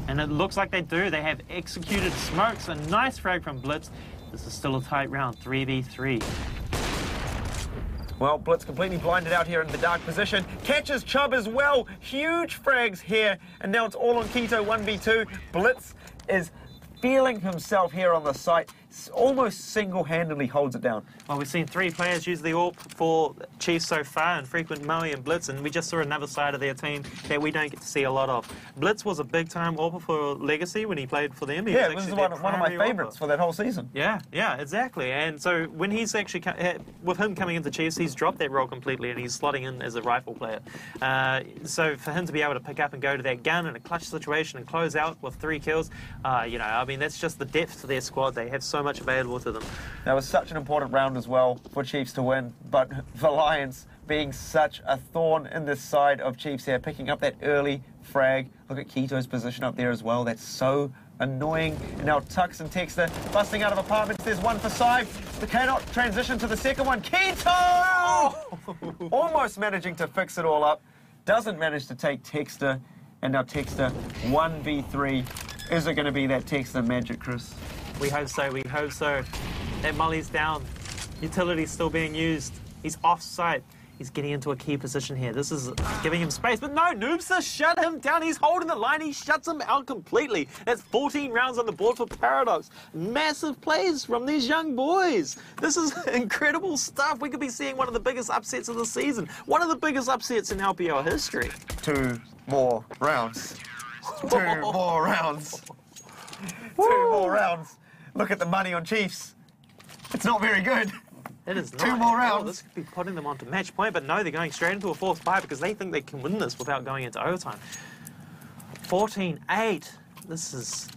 And it looks like they do. They have executed smokes. A nice frag from Blitz. This is still a tight round, 3v3. Well, Blitz completely blinded out here in the dark position. Catches Chubb as well. Huge frags here. And now it's all on Keto 1v2. Blitz is feeling himself here on the site. Almost single-handedly holds it down. Well, we've seen 3 players use the AWP for Chiefs so far, and Frequent, Moe and Blitz, and we just saw another side of their team that we don't get to see a lot of. Blitz was a big-time AWPer for Legacy when he played for them. Yeah, this is one of my favourites for that whole season. Yeah, exactly. And so when he's actually, with him coming into Chiefs, he's dropped that role completely, and he's slotting in as a rifle player. So for him to be able to pick up and go to that gun in a clutch situation and close out with 3 kills, you know, I mean, that's just the depth to their squad. They have so much available to them. That was such an important round as well for Chiefs to win, but the Lions being such a thorn in this side of Chiefs here, picking up that early frag. Look at Keto's position up there as well. That's so annoying. And now Tux and Texter busting out of apartments. There's one for Sive. They cannot transition to the second one. Keto! Oh! Almost managing to fix it all up. Doesn't manage to take Texter. And now Texter 1v3. Is it going to be that Texter magic, Chris? We hope so, we hope so. That Molly's down. Utility's still being used. He's off-site. He's getting into a key position here. This is giving him space, but no, Noobster shut him down. He's holding the line. He shuts him out completely. That's 14 rounds on the board for Paradox. Massive plays from these young boys. This is incredible stuff. We could be seeing one of the biggest upsets of the season. One of the biggest upsets in LPL history. 2 more rounds. 2 more rounds. 2 more rounds. Look at the money on Chiefs. It's not very good. It is not. 2 more rounds. This could be putting them onto match point, but no, they're going straight into a 4th buy because they think they can win this without going into overtime. 14-8. This is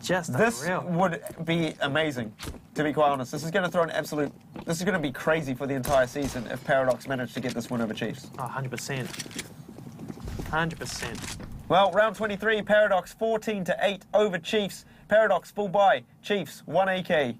just unreal. This would be amazing, to be quite honest. This is going to throw an absolute... This is going to be crazy for the entire season if Paradox manage to get this win over Chiefs. Oh, 100%. 100%. Well, round 23, Paradox 14-8 over Chiefs. Paradox full buy. Chiefs 1 AK,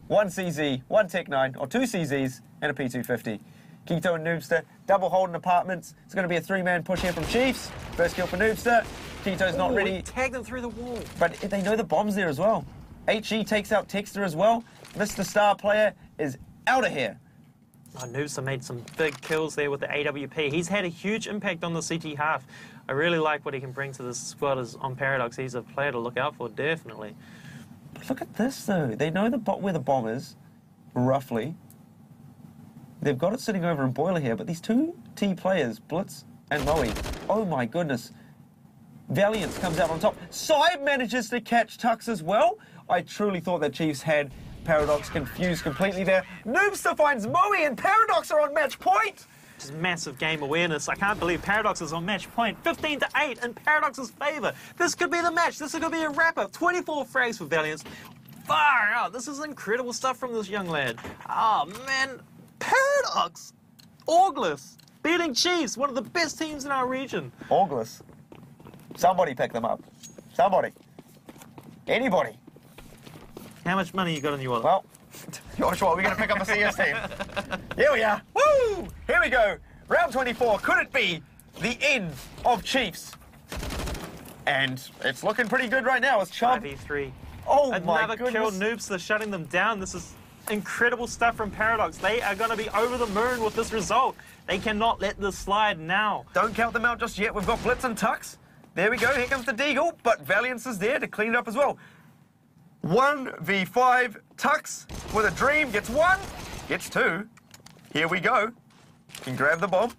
1 CZ, 1 Tech 9, or 2 CZs, and a P250. Keto and Noobster double holding apartments. It's going to be a 3-man push here from Chiefs. First kill for Noobster. Keto's not ready. Tag them through the wall. But they know the bomb's there as well. HE takes out Texter as well. Mr. Star Player is out of here. Oh, Noobster made some big kills there with the AWP. He's had a huge impact on the CT half. I really like what he can bring to this squad as on Paradox. He's a player to look out for, definitely. But look at this, though. They know where the bomb is, roughly. They've got it sitting over in Boiler here, but these 2 T players, Blitz and Moe, oh my goodness. Valiance comes out on top. Sibe manages to catch Tux as well. I truly thought that Chiefs had Paradox confused completely there. Noobster finds Moe and Paradox are on match point. Just massive game awareness. I can't believe Paradox is on match point. 15-8 in Paradox's favour. This could be the match. This could be a wrap-up. 24 frags for Valiance. Far out. This is incredible stuff from this young lad. Oh, man. Paradox. Orgless. Beating Chiefs, one of the best teams in our region. Orgless. Somebody pick them up. Somebody. Anybody. How much money you got in your wallet? Well, Josh, what, we're going to pick up a CS team. Here we are. Woo! Here we go. Round 24. Could it be the end of Chiefs? And it's looking pretty good right now. It's Chubb. 5v3. Oh, another my goodness. kill. Noobs are shutting them down. This is incredible stuff from Paradox. They are going to be over the moon with this result. They cannot let this slide now. Don't count them out just yet. We've got Blitz and Tux. There we go. Here comes the Deagle. But Valiance is there to clean it up as well. 1v5. Tux with a dream. Gets 1. Gets 2. Here we go. Can grab the bomb.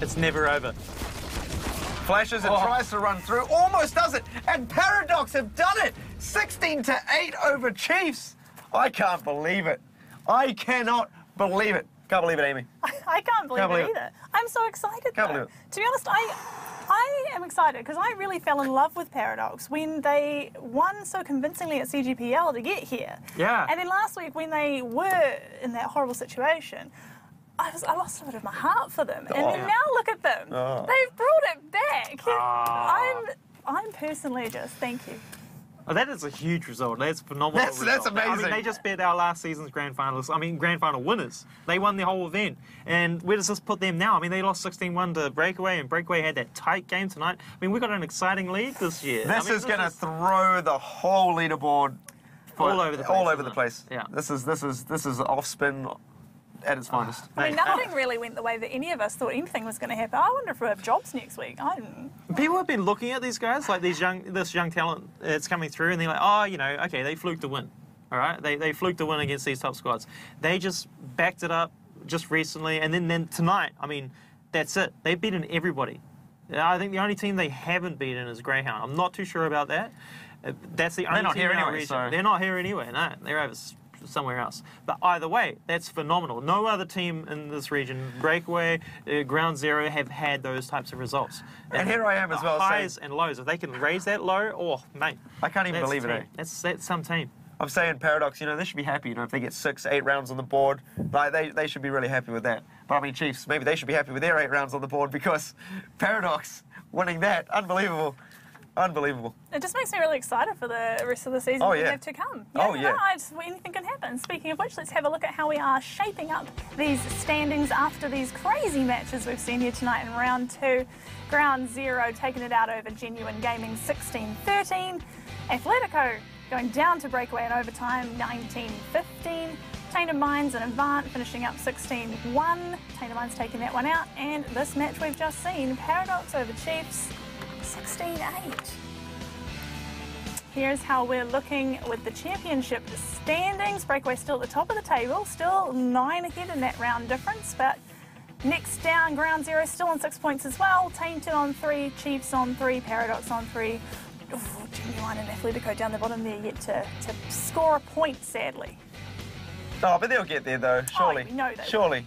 It's never over. Flashes and tries to run through. Almost does it. And Paradox have done it. 16-8 over Chiefs. I can't believe it. I cannot believe it. Can't believe it, Amy. I can't believe it either. I'm so excited, Can't believe it. To be honest, I am excited because I really fell in love with Paradox when they won so convincingly at CGPL to get here. Yeah. And then last week when they were in that horrible situation, I lost a bit of my heart for them. And then now look at them. They've brought it back. I'm personally just, thank you. Oh, that is a huge result. That's a phenomenal result. That's amazing. I mean, they just beat our last season's grand finalists. I mean, grand final winners. They won the whole event. And where does this put them now? I mean, they lost 16-1 to Breakaway, and Breakaway had that tight game tonight. I mean, we've got an exciting lead this year. This is going to throw the whole leaderboard all over the place. All over the place. Yeah. This is off spin at its finest. I mean, nothing really went the way that any of us thought anything was going to happen. I wonder if we have jobs next week. I don't. People have been looking at these guys, like this young talent that's coming through, and they're like, oh, you know, okay, they fluked the win. All right, they fluked the win against these top squads. They just backed it up just recently, and then tonight, I mean, that's it. They've beaten everybody. I think the only team they haven't beaten is Greyhound. I'm not too sure about that. That's the only team in our region. So. They're not here anyway. No, they're over somewhere else. But either way, that's phenomenal. No other team in this region, Breakaway, Ground Zero, have had those types of results. And here I am as well. Highs and lows. If they can raise that low, oh, mate. I can't even believe it. That's some team. I'm saying Paradox, you know, they should be happy, you know, if they get 6, 8 rounds on the board. Like, they should be really happy with that. But I mean, Chiefs, maybe they should be happy with their 8 rounds on the board because Paradox winning that, unbelievable. Unbelievable. It just makes me really excited for the rest of the season we have to come. Anything can happen. Speaking of which, let's have a look at how we are shaping up these standings after these crazy matches we've seen here tonight in round 2. Ground Zero taking it out over Genuine Gaming 16-13. Athletico going down to Breakaway in overtime 19-15. Tainted Mines and Avant finishing up 16-1. Tainted Mines taking that one out. And this match we've just seen, Paradox over Chiefs 16-8. Here's how we're looking with the championship standings. Breakaway still at the top of the table, still 9 ahead in that round difference, but next down, Ground Zero still on 6 points as well. Tainted on 3, Chiefs on 3, Paradox on 3. Genuine and Athletico down the bottom there yet to score a point, sadly. Oh, but they'll get there though, surely. Oh, we know they surely.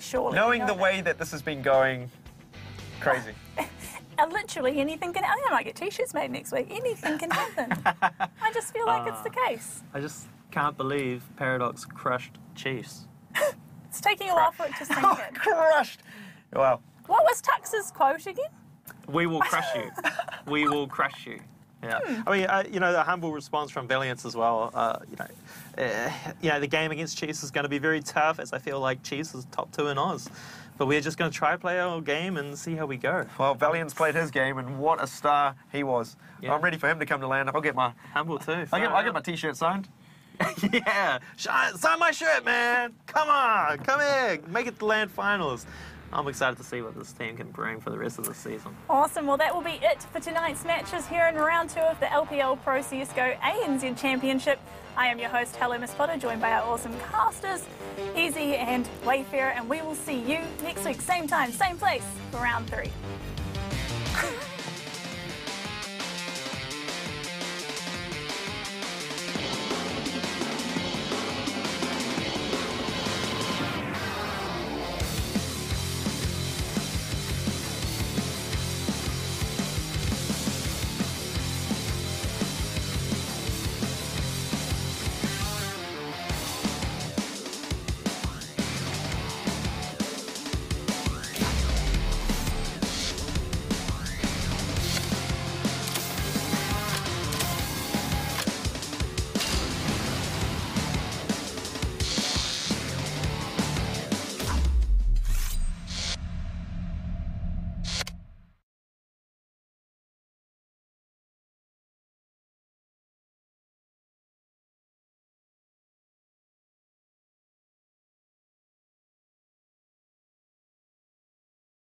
Surely. Knowing the way that this has been going, crazy. Literally anything can happen. I might get t-shirts made next week. Anything can happen. I just feel like it's the case. I just can't believe Paradox crushed Chiefs. It's taking a while for it to sink in. Crushed! Wow. What was Tux's quote again? We will crush you. We will crush you. Yeah. I mean, you know, the humble response from Valiance as well. The game against Chiefs is going to be very tough, as I feel like Chiefs is top 2 in Oz. But we're just going to try play our game and see how we go. Well, Valiant's played his game, and what a star he was. Yeah. I'm ready for him to come to land. I'll get my... Humble too. I'll get my t-shirt signed. Yeah. Sign my shirt, man. Come on. Come here. Make it to land finals. I'm excited to see what this team can bring for the rest of the season. Awesome. Well, that will be it for tonight's matches here in round 2 of the LPL Pro CSGO ANZ Championship. I am your host, Hello Miss Potter, joined by our awesome casters, Easy and Wayfarer, and we will see you next week, same time, same place, for round 3.